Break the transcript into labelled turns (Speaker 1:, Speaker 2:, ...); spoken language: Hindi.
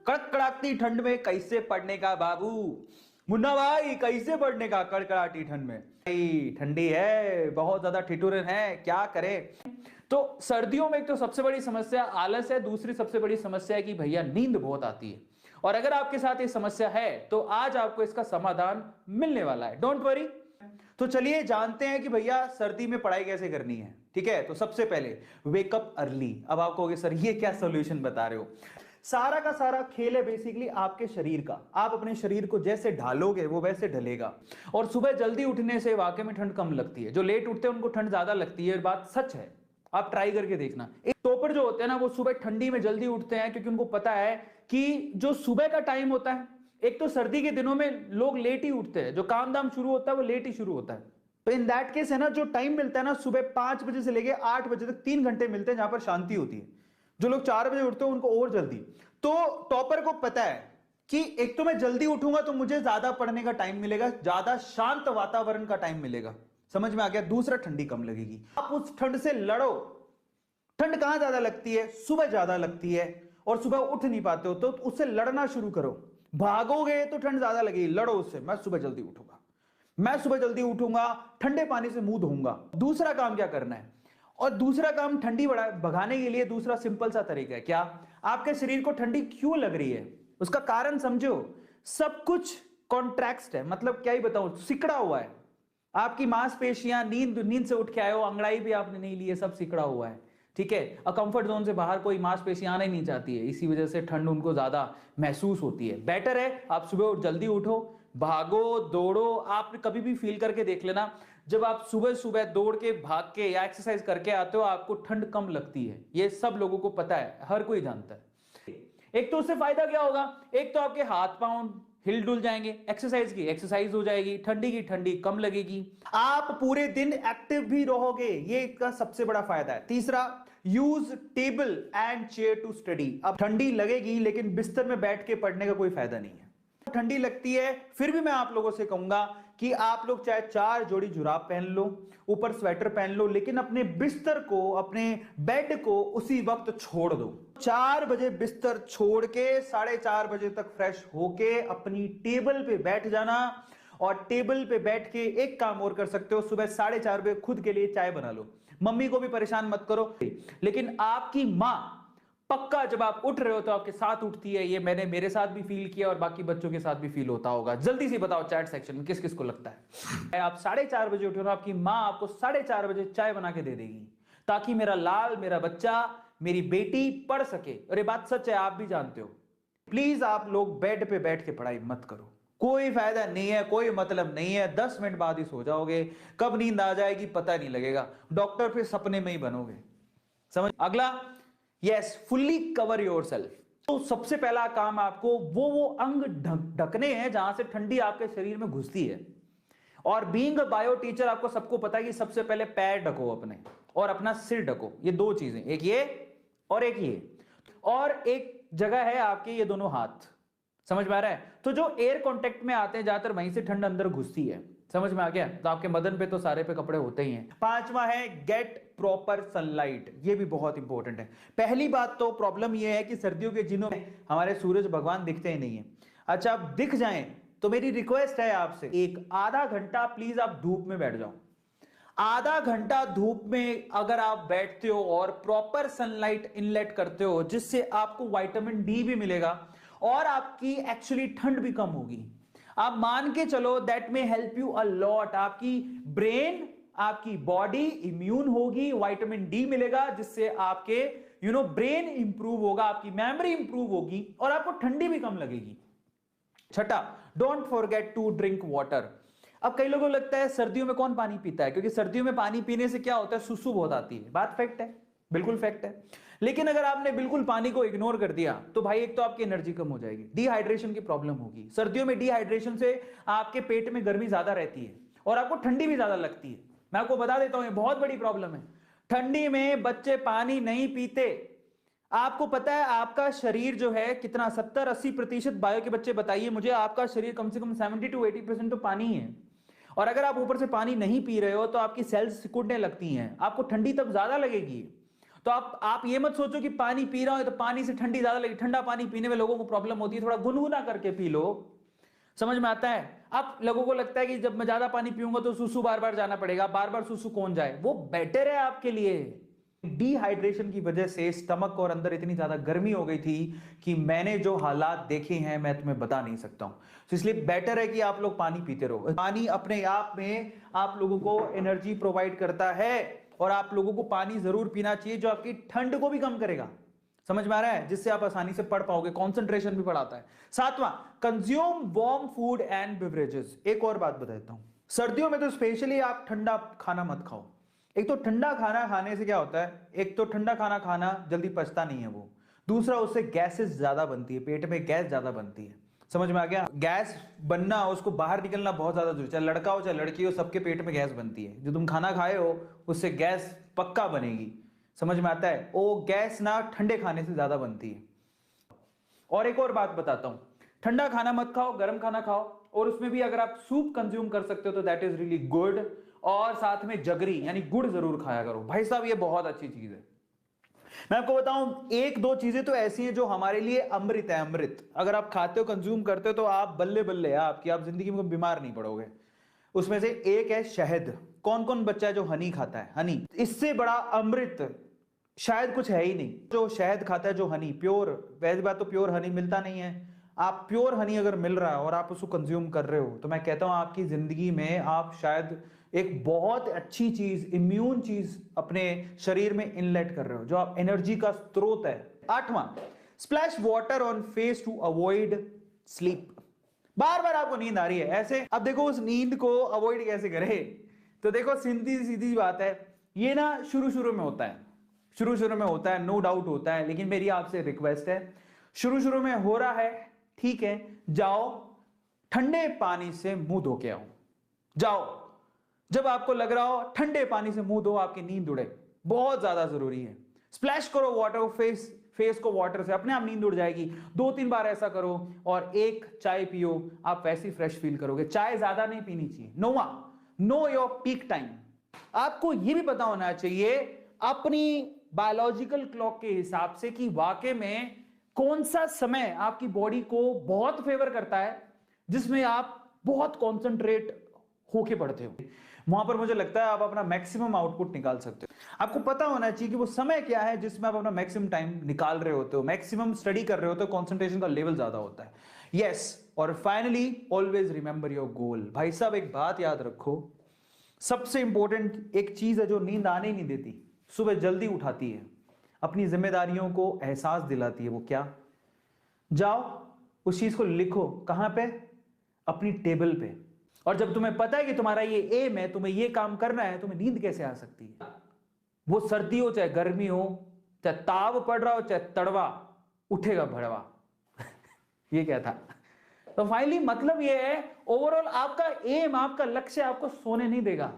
Speaker 1: कड़कड़ाती ठंड में कैसे पढ़ने का बाबू? मुन्ना भाई कैसे पढ़ने का कड़कड़ाती ठंड में? भाई ठंडी है, बहुत ज्यादा ठिठुरन है, क्या करें? तो सर्दियों में एक तो सबसे बड़ी समस्या आलस है, दूसरी सबसे बड़ी समस्या है कि भैया नींद बहुत आती है। और अगर आपके साथ ये समस्या है तो आज आपको इसका समाधान मिलने वाला है, डोंट वरी। तो चलिए जानते हैं कि भैया सर्दी में पढ़ाई कैसे करनी है। ठीक है, तो सबसे पहले वेकअप अर्ली। अब आप कहोगे सर ये क्या सोल्यूशन बता रहे हो? सारा का सारा खेल है बेसिकली आपके शरीर का। आप अपने शरीर को जैसे ढालोगे वो वैसे ढलेगा। और सुबह जल्दी उठने से वाकई में ठंड कम लगती है। जो लेट उठते हैं उनको ठंड ज्यादा लगती है, बात सच है, आप ट्राई करके देखना। एक टॉपर जो होते हैं ना वो सुबह ठंडी में जल्दी उठते हैं क्योंकि उनको पता है कि जो सुबह का टाइम होता है, एक तो सर्दी के दिनों में लोग लेट ही उठते हैं, जो काम दाम शुरू होता है वो लेट ही शुरू होता है। तो इन दैट केस है ना, जो टाइम मिलता है ना सुबह 5 बजे से लेके 8 बजे तक 3 घंटे मिलते हैं जहां पर शांति होती है। जो लोग 4 बजे उठते हैं उनको और जल्दी। तो टॉपर को पता है कि एक तो मैं जल्दी उठूंगा तो मुझे ज्यादा पढ़ने का टाइम मिलेगा, ज्यादा शांत वातावरण का टाइम मिलेगा। समझ में आ गया? दूसरा, ठंडी कम लगेगी। आप उस ठंड से लड़ो। ठंड कहां ज्यादा लगती है? सुबह ज्यादा लगती है और सुबह उठ नहीं पाते हो तो उससे लड़ना शुरू करो। भागोगे तो ठंड ज्यादा लगेगी, लड़ो उससे। मैं सुबह जल्दी उठूंगा, मैं सुबह जल्दी उठूंगा, ठंडे पानी से मुंह धोऊंगा। दूसरा काम क्या करना है? और दूसरा काम ठंडी भगाने के लिए दूसरा सिंपल सा तरीका है। क्या? आपके शरीर को ठंडी क्यों लग रही है उसका कारण समझो। सब कुछ कॉन्ट्रैक्ट है, मतलब क्या ही बताऊं, सिकड़ा हुआ है। आपकी मांसपेशियां, नींद नींद से उठ के आए हो, अंगड़ाई भी आपने नहीं ली है, सब सिकड़ा हुआ है। ठीक है, और कंफर्ट जोन से बाहर कोई मांसपेशियां आना ही नहीं चाहती है, इसी वजह से ठंड उनको ज्यादा महसूस होती है। बेटर है आप सुबह जल्दी उठो, भागो दौड़ो। आप कभी भी फील करके देख लेना, जब आप सुबह सुबह दौड़ के भाग के या एक्सरसाइज करके आते हो आपको ठंड कम लगती है। ये सब लोगों को पता है, हर कोई जानता है। एक तो उससे फायदा क्या होगा? एक तो आपके हाथ पांव हिल डुल जाएंगे, एक्सरसाइज की एक्सरसाइज हो जाएगी, ठंडी की ठंडी कम लगेगी, आप पूरे दिन एक्टिव भी रहोगे, ये इसका सबसे बड़ा फायदा है। तीसरा, use table and chair to study. अब ठंडी लगेगी लेकिन बिस्तर में बैठ के पढ़ने का कोई फायदा नहीं है। ठंडी लगती है फिर भी मैं आप लोगों से कहूंगा कि आप लोग चाहे 4 जोड़ी जुराब पहन लो, ऊपर स्वेटर पहन लो, लेकिन अपने बिस्तर को, अपने बेड को उसी वक्त छोड़ दो। 4 बजे बिस्तर छोड़ के 4:30 बजे तक फ्रेश होके अपनी टेबल पे बैठ जाना। और टेबल पे बैठ के एक काम और कर सकते हो, सुबह 4:30 बजे खुद के लिए चाय बना लो। मम्मी को भी परेशान मत करो, लेकिन आपकी मां पक्का जब आप उठ रहे हो तो आपके साथ उठती है। ये मैंने मेरे साथ भी फील किया और बाकी बच्चों के साथ भी फील होता होगा। जल्दी से बताओ चैट सेक्शन में किस किस को लगता है। आप 4:30 बजे उठे हो, आपकी मां आपको 4:30 बजे चाय बना के दे देगी ताकि मेरा लाल, मेरा बच्चा, मेरी बेटी पढ़ सके। और ये बात सच है, आप भी जानते हो। प्लीज आप लोग बेड पे बैठ के पढ़ाई मत करो, कोई फायदा नहीं है, कोई मतलब नहीं है। 10 मिनट बाद ही सो जाओगे, कब नींद आ जाएगी पता नहीं लगेगा। डॉक्टर फिर सपने में ही बनोगे। समझ? अगला, यस, फुल्ली कवर योरसेल्फ। तो सबसे पहला काम आपको वो अंग ढकने हैं जहां से ठंडी आपके शरीर में घुसती है। और बीइंग अ बायो टीचर आपको सबको पता है कि सबसे पहले पैर ढको अपने और अपना सिर ढको। ये 2 चीजें, एक ये और एक ये, और एक जगह है आपके ये दोनों हाथ। समझ में आ रहा है? तो जो एयर कांटेक्ट में आते हैं ज्यादातर वहीं से ठंड अंदर घुसती है। समझ में आ गया? तो आपके बदन पे तो सारे पे कपड़े होते ही हैं। 5वां है गेट प्रॉपर सनलाइट। ये भी बहुत इंपॉर्टेंट है। पहली बात तो प्रॉब्लम ये है कि सर्दियों के दिनों में हमारे सूरज भगवान दिखते ही नहीं है। अच्छा, आप दिख जाएं तो मेरी रिक्वेस्ट है आपसे, एक आधा घंटा प्लीज आप धूप में बैठ जाओ। आधा घंटा धूप में अगर आप बैठते हो और प्रॉपर सनलाइट इनलेट करते हो, जिससे आपको विटामिन डी भी मिलेगा और आपकी एक्चुअली ठंड भी कम होगी। आप मान के चलो दैट में हेल्प यू अ लॉट। आपकी ब्रेन, आपकी बॉडी इम्यून होगी, विटामिन डी मिलेगा जिससे आपके ब्रेन इंप्रूव होगा, आपकी मेमोरी इंप्रूव होगी और आपको ठंडी भी कम लगेगी। छठा, don't forget to drink water. अब कई लोगों को लगता है सर्दियों में कौन पानी पीता है, क्योंकि सर्दियों में पानी पीने से क्या होता है, सुसु बहुत आती है। बात फैक्ट है, बिल्कुल फैक्ट है। लेकिन अगर आपने बिल्कुल पानी को इग्नोर कर दिया तो भाई एक तो आपकी एनर्जी कम हो जाएगी, डिहाइड्रेशन की प्रॉब्लम होगी। सर्दियों में डिहाइड्रेशन से आपके पेट में गर्मी ज्यादा रहती है और आपको ठंडी भी ज्यादा लगती है। मैं आपको बता देता हूं, ये बहुत बड़ी प्रॉब्लम है। ठंडी में बच्चे पानी नहीं पीते। आपको पता है आपका शरीर जो है कितना, 70-80% बायो के बच्चे बताइए मुझे, आपका शरीर कम से कम 70-80% तो पानी है। और अगर आप ऊपर से पानी नहीं पी रहे हो तो आपकी सेल्स सिकुड़ने लगती हैं, आपको ठंडी तब ज्यादा लगेगी। तो आप ये मत सोचो कि पानी पी रहा हूं तो पानी से ठंडी ज्यादा लगी। ठंडा पानी पीने में लोगों को प्रॉब्लम होती है, थोड़ा गुनगुना करके पी लो, समझ में आता है। अब लोगों को लगता है कि जब मैं ज्यादा पानी पीऊंगा तो सुसु बार बार जाना पड़ेगा, बार बार सुसु कौन जाए, वो बेटर है आपके लिए। डिहाइड्रेशन की वजह से स्टमक और अंदर इतनी ज्यादा गर्मी हो गई थी कि मैंने जो हालात देखे हैं मैं तुम्हें बता नहीं सकता हूं। तो इसलिए बेटर है कि आप लोग पानी पीते रहो। पानी अपने आप में आप लोगों को एनर्जी प्रोवाइड करता है और आप लोगों को पानी जरूर पीना चाहिए, जो आपकी ठंड को भी कम करेगा। समझ में आ रहा है, जिससे आप आसानी से पढ़ पाओगे, कंसंट्रेशन भी बढ़ाता है। सातवां, consume warm food and beverages. एक और बात बताता हूं, सर्दियों में तो स्पेशली आप ठंडा खाना मत खाओ। एक तो ठंडा खाना खाने से क्या होता है, एक तो ठंडा खाना खाना जल्दी पचता नहीं है वो, दूसरा उससे गैसेस ज्यादा बनती है, पेट में गैस ज्यादा बनती है। समझ में आ गया, गैस बनना, उसको बाहर निकलना बहुत ज्यादा जरूरी, चाहे लड़का हो चाहे लड़की हो, सबके पेट में गैस बनती है। जो तुम खाना खाए हो उससे गैस पक्का बनेगी, समझ में आता है। वो गैस ना ठंडे खाने से ज्यादा बनती है। और एक और बात बताता हूं, ठंडा खाना मत खाओ, गर्म खाना खाओ, और उसमें भी अगर आप सूप कंज्यूम कर सकते हो तो दैट इज रियली गुड। और साथ में जगरी यानी गुड़ जरूर खाया करो भाई साहब, ये बहुत अच्छी चीज है। मैं आपको बताऊं, एक दो चीजें तो ऐसी हैं जो हमारे लिए अमृत है, अमृत। अगर आप खाते हो, कंज्यूम करते हो तो आप बल्ले बल्ले आपकी, आप जिंदगी में बीमार नहीं पड़ोगे। उसमें से एक है शहद। कौन कौन बच्चा है जो हनी खाता है? हनी, इससे बड़ा अमृत शायद कुछ है ही नहीं। जो शहद खाता है, जो हनी प्योर, वैसी बात तो प्योर हनी मिलता नहीं है। आप प्योर हनी अगर मिल रहा है और आप उसको कंज्यूम कर रहे हो तो मैं कहता हूं आपकी जिंदगी में आप शायद एक बहुत अच्छी चीज, इम्यून चीज अपने शरीर में इनलेट कर रहे हो, जो आप एनर्जी का स्रोत है। आठवां, splash water on face to avoid sleep. बार बार आपको नींद आ रही है ऐसे, अब देखो उस नींद को अवॉइड कैसे करें। तो देखो सीधी सीधी बात है, ये ना शुरू शुरू में होता है, शुरू शुरू में होता है, नो डाउट होता है, लेकिन मेरी आपसे रिक्वेस्ट है, शुरू शुरू में हो रहा है, ठीक है, जाओ ठंडे पानी से मुंह धो के आओ। जाओ, जब आपको लग रहा हो ठंडे पानी से मुंह धो, आपकी नींद उड़े, बहुत ज्यादा जरूरी है। स्प्लैश करो वाटर, फेस को वाटर से, अपने आप नींद उड़ जाएगी। 2-3 बार ऐसा करो और एक चाय पियो, आप वैसी फ्रेश फील करोगे। चाय ज्यादा नहीं पीनी चाहिए। Know your peak time. आपको यह भी पता होना चाहिए अपनी बायोलॉजिकल क्लॉक के हिसाब से कि वाकई में कौन सा समय आपकी बॉडी को बहुत फेवर करता है, जिसमें आप बहुत कॉन्सेंट्रेट होके पढ़ते हो। वहां पर मुझे लगता है आप अपना मैक्सिमम आउटपुट निकाल सकते हो। आपको पता होना चाहिए कि वो समय क्या है जिसमें आप अपना मैक्सिमम टाइम निकाल रहे होते हो, मैक्सिमम स्टडी कर रहे होते हो, कंसंट्रेशन का लेवल ज्यादा होता है। यस, और finally always remember your goal. भाई साहब एक बात याद रखो, सबसे इंपॉर्टेंट एक चीज है जो नींद आने नहीं देती, सुबह जल्दी उठाती है, अपनी जिम्मेदारियों को एहसास दिलाती है। वो क्या? जाओ उस चीज को लिखो। कहां पे? अपनी टेबल पे। और जब तुम्हें पता है कि तुम्हारा ये एम है, तुम्हें ये काम करना है, तुम्हें नींद कैसे आ सकती है? वो सर्दी हो चाहे गर्मी हो, चाहे ताव पड़ रहा हो चाहे तड़वा, उठेगा भड़वा। ये क्या था? तो फाइनली मतलब ये है, ओवरऑल आपका एम, आपका लक्ष्य आपको सोने नहीं देगा।